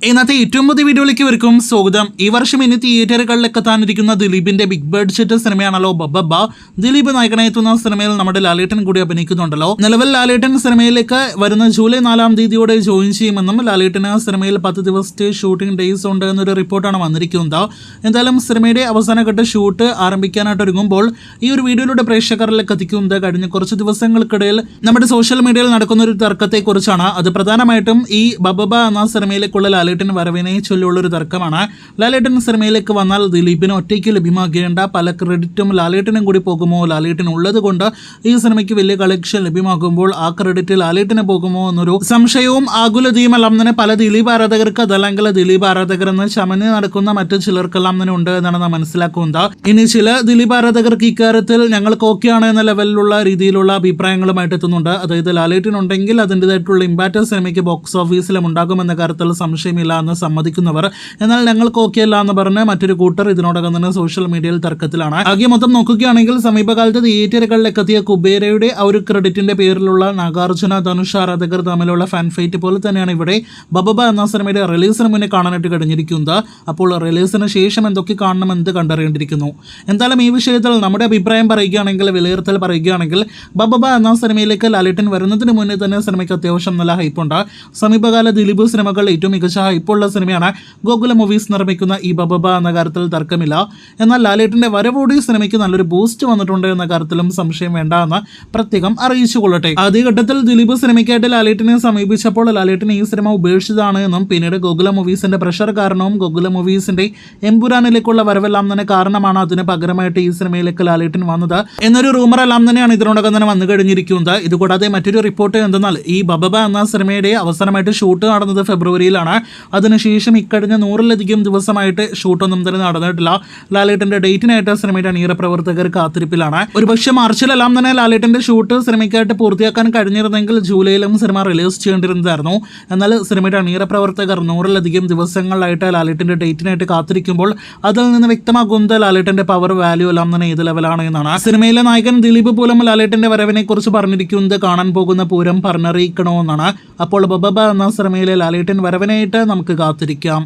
ഇന്നത്തെ ഏറ്റവും പുതിയ വീഡിയോയിലേക്ക് ഇവർക്കും സ്വാഗതം. ഈ വർഷം ഇനി തിയേറ്ററുകളിലേക്ക് എത്താനിരിക്കുന്ന ദിലീപിന്റെ ബിഗ് ബഡ്ജറ്റ് സിനിമയാണല്ലോ ബബ്ബ. ദിലീപ് നായകനെത്തുന്ന സിനിമയിൽ നമ്മുടെ ലാലേട്ടൻ കൂടി അഭിനയിക്കുന്നുണ്ടല്ലോ. നിലവിൽ ലാലേട്ടൻ സിനിമയിലേക്ക് വരുന്ന ജൂലൈ 4 തീയതിയോടെ ജോയിൻ ചെയ്യുമെന്നും ലാലേട്ടന് സിനിമയിൽ 10 ദിവസത്തെ ഷൂട്ടിംഗ് ഡേയ്സ് ഉണ്ട് എന്നൊരു റിപ്പോർട്ടാണ് വന്നിരിക്കുന്നത്. എന്തായാലും സിനിമയുടെ അവസാനഘട്ട ഷൂട്ട് ആരംഭിക്കാനായിട്ട് ഒരുങ്ങുമ്പോൾ ഈ ഒരു വീഡിയോയിലൂടെ പ്രേക്ഷകരിലേക്ക് എത്തിക്കുന്നത് കഴിഞ്ഞ കുറച്ച് ദിവസങ്ങൾക്കിടയിൽ നമ്മുടെ സോഷ്യൽ മീഡിയയിൽ നടക്കുന്ന ഒരു തർക്കത്തെക്കുറിച്ചാണ്. അത് പ്രധാനമായിട്ടും ഈ ബബ്ബ എന്ന സിനിമയിലേക്കുള്ള ലാലേട്ടൻ വരവിനെ ചൊല്ലിയുള്ളൊരു തർക്കമാണ്. ലാലേട്ടൻ സിനിമയിലേക്ക് വന്നാൽ ദിലീപിന് ഒറ്റയ്ക്ക് ലഭ്യമാകേണ്ട പല ക്രെഡിറ്റും ലാലേട്ടനും കൂടി പോകുമോ, ലാലേട്ടൻ ഉള്ളത് കൊണ്ട് ഈ സിനിമയ്ക്ക് വലിയ കളക്ഷൻ ലഭ്യമാകുമ്പോൾ ആ ക്രെഡിറ്റ് ലാലേട്ടന് പോകുമോ എന്നൊരു സംശയവും ആകുലതയും എല്ലാം തന്നെ പല ദിലീപ് ആരാധകർക്ക്, അതല്ലെങ്കിൽ ദിലീപ് ആരാധകർ എന്ന് ചമഞ്ഞ് നടക്കുന്ന മറ്റു ചിലർക്കെല്ലാം തന്നെ ഉണ്ട് എന്നാണ് നാം മനസ്സിലാക്കുന്നത്. ഇനി ചില ദിലീപ് ആരാധകർക്ക് ഇക്കാര്യത്തിൽ ഞങ്ങൾക്ക് ഓക്കെയാണ് എന്ന ലെവലിലുള്ള രീതിയിലുള്ള അഭിപ്രായങ്ങളുമായിട്ട് എത്തുന്നുണ്ട്. അതായത് ലാലേട്ടൻ ഉണ്ടെങ്കിൽ അതിൻ്റെതായിട്ടുള്ള ഇമ്പാക്റ്റ് സിനിമയ്ക്ക് ബോക്സ് ഓഫീസിലും ഉണ്ടാകുമെന്ന കാര്യത്തിൽ സംശയമില്ല എന്ന് സമ്മതിക്കുന്നവർ, എന്നാൽ ഞങ്ങൾക്ക് ഓക്കെ അല്ല എന്ന് പറഞ്ഞ് മറ്റൊരു കൂട്ടർ ഇതിനോടകം തന്നെ സോഷ്യൽ മീഡിയയിൽ തർക്കത്തിലാണ്. ആകെ മൊത്തം നോക്കുകയാണെങ്കിൽ സമീപകാലത്ത് തിയേറ്ററുകളിലേക്ക് എത്തിയ കുബേരയുടെ ആ ഒരു ക്രെഡിറ്റിന്റെ പേരിലുള്ള നാഗാർജുന ധനുഷ് ആരാധകർ തമ്മിലുള്ള ഫാൻ ഫൈറ്റ് പോലെ തന്നെയാണ് ഇവിടെ ബബ്ബ എന്ന സിനിമയുടെ റിലീസിന് മുന്നേ കാണാനായിട്ട് കഴിഞ്ഞിരിക്കുന്നത്. അപ്പോൾ റിലീസിന് ശേഷം എന്തൊക്കെ കാണണമെന്ന് കണ്ടറിയേണ്ടിയിരിക്കുന്നു. എന്തായാലും ഈ വിഷയത്തിൽ നമ്മുടെ അഭിപ്രായം പറയുകയാണെങ്കിൽ, വിലയിരുത്തൽ പറയുകയാണെങ്കിൽ, ബബ്ബ എന്ന സിനിമയിലേക്ക് ലാലേട്ടൻ വരുന്നതിന് മുന്നേ തന്നെ സിനിമയ്ക്ക് അത്യാവശ്യം നല്ല ഹൈപ്പുണ്ട്. സമീപകാല ദിലീപ് സിനിമകളിൽ ഏറ്റവും മികച്ച ഹൈപ്പുള്ള സിനിമയാണ് ഗോകുല മൂവീസ് നിർമ്മിക്കുന്ന ഈ ബബ്ബ എന്ന കാര്യത്തിൽ തർക്കമില്ല. എന്നാൽ ലാലേട്ടന്റെ വരവോടെ സിനിമയ്ക്ക് നല്ലൊരു ബൂസ്റ്റ് വന്നിട്ടുണ്ട് എന്ന കാര്യത്തിലും സംശയം വേണ്ട എന്ന് പ്രത്യേകം അറിയിച്ചുകൊള്ളട്ടെ. ആദ്യഘട്ടത്തിൽ ദിലീപ് സിനിമയ്ക്കായിട്ട് ലാലേട്ടനെ സമീപിച്ചപ്പോൾ ലാലേട്ടൻ ഈ സിനിമ ഉപേക്ഷിച്ചതാണ് എന്നും പിന്നീട് ഗോകുല മൂവീസിന്റെ പ്രഷർ കാരണവും ഗോകുല മൂവീസിന്റെ എമ്പുരാനിലേക്കുള്ള വരവെല്ലാം തന്നെ കാരണമാണ് അതിന് പകരമായിട്ട് ഈ സിനിമയിലേക്ക് ലാലേട്ടൻ വന്നത് എന്നൊരു റൂമർ എല്ലാം തന്നെയാണ് ഇതിനോടകം തന്നെ വന്നു കഴിഞ്ഞിരിക്കുന്നത്. ഇതുകൂടാതെ മറ്റൊരു റിപ്പോർട്ട് എന്തെന്നാൽ ഈ ബബ്ബ എന്ന സിനിമയുടെ അവസാനമായിട്ട് ഷൂട്ട് നടന്നത് ഫെബ്രുവരിയിലാണ്. അതിനുശേഷം ഇക്കഴിഞ്ഞ 100-ലധികം ദിവസമായിട്ട് ഷൂട്ടൊന്നും തന്നെ നടന്നിട്ടില്ല. ലാലേട്ടന്റെ ഡേറ്റിനായിട്ട് സിനിമയുടെ അണിയറ പ്രവർത്തകർ കാത്തിരിപ്പിലാണ്. ഒരുപക്ഷെ മാർച്ചിലെല്ലാം തന്നെ ലാലേട്ടന്റെ ഷൂട്ട് സിനിമയ്ക്കായിട്ട് പൂർത്തിയാക്കാൻ കഴിഞ്ഞിരുന്നെങ്കിൽ ജൂലൈയിലും സിനിമ റിലീസ് ചെയ്യേണ്ടിരുന്നതായിരുന്നു. എന്നാൽ സിനിമയുടെ അണിയറ പ്രവർത്തകർ 100-ലധികം ദിവസങ്ങളായിട്ട് ലാലേട്ടന്റെ ഡേറ്റിനായിട്ട് കാത്തിരിക്കുമ്പോൾ അതിൽ നിന്ന് വ്യക്തമാകുന്നത് ലാലേട്ടന്റെ പവർ വാല്യൂ എല്ലാം തന്നെ ഏത് ലെവലാണ് എന്നാണ്. സിനിമയിലെ നായകൻ ദിലീപ് പോലും ലാലേട്ടന്റെ വരവിനെ കുറിച്ച് പറഞ്ഞിരിക്കുന്നത് കാണാൻ പോകുന്ന പൂരം പറഞ്ഞറിയിക്കണമെന്നാണ്. അപ്പോൾ ബബ്ബ എന്ന സിനിമയിലെ ലാലേട്ടൻ വരവിനായിട്ട് നമുക്ക് കാത്തിരിക്കാം.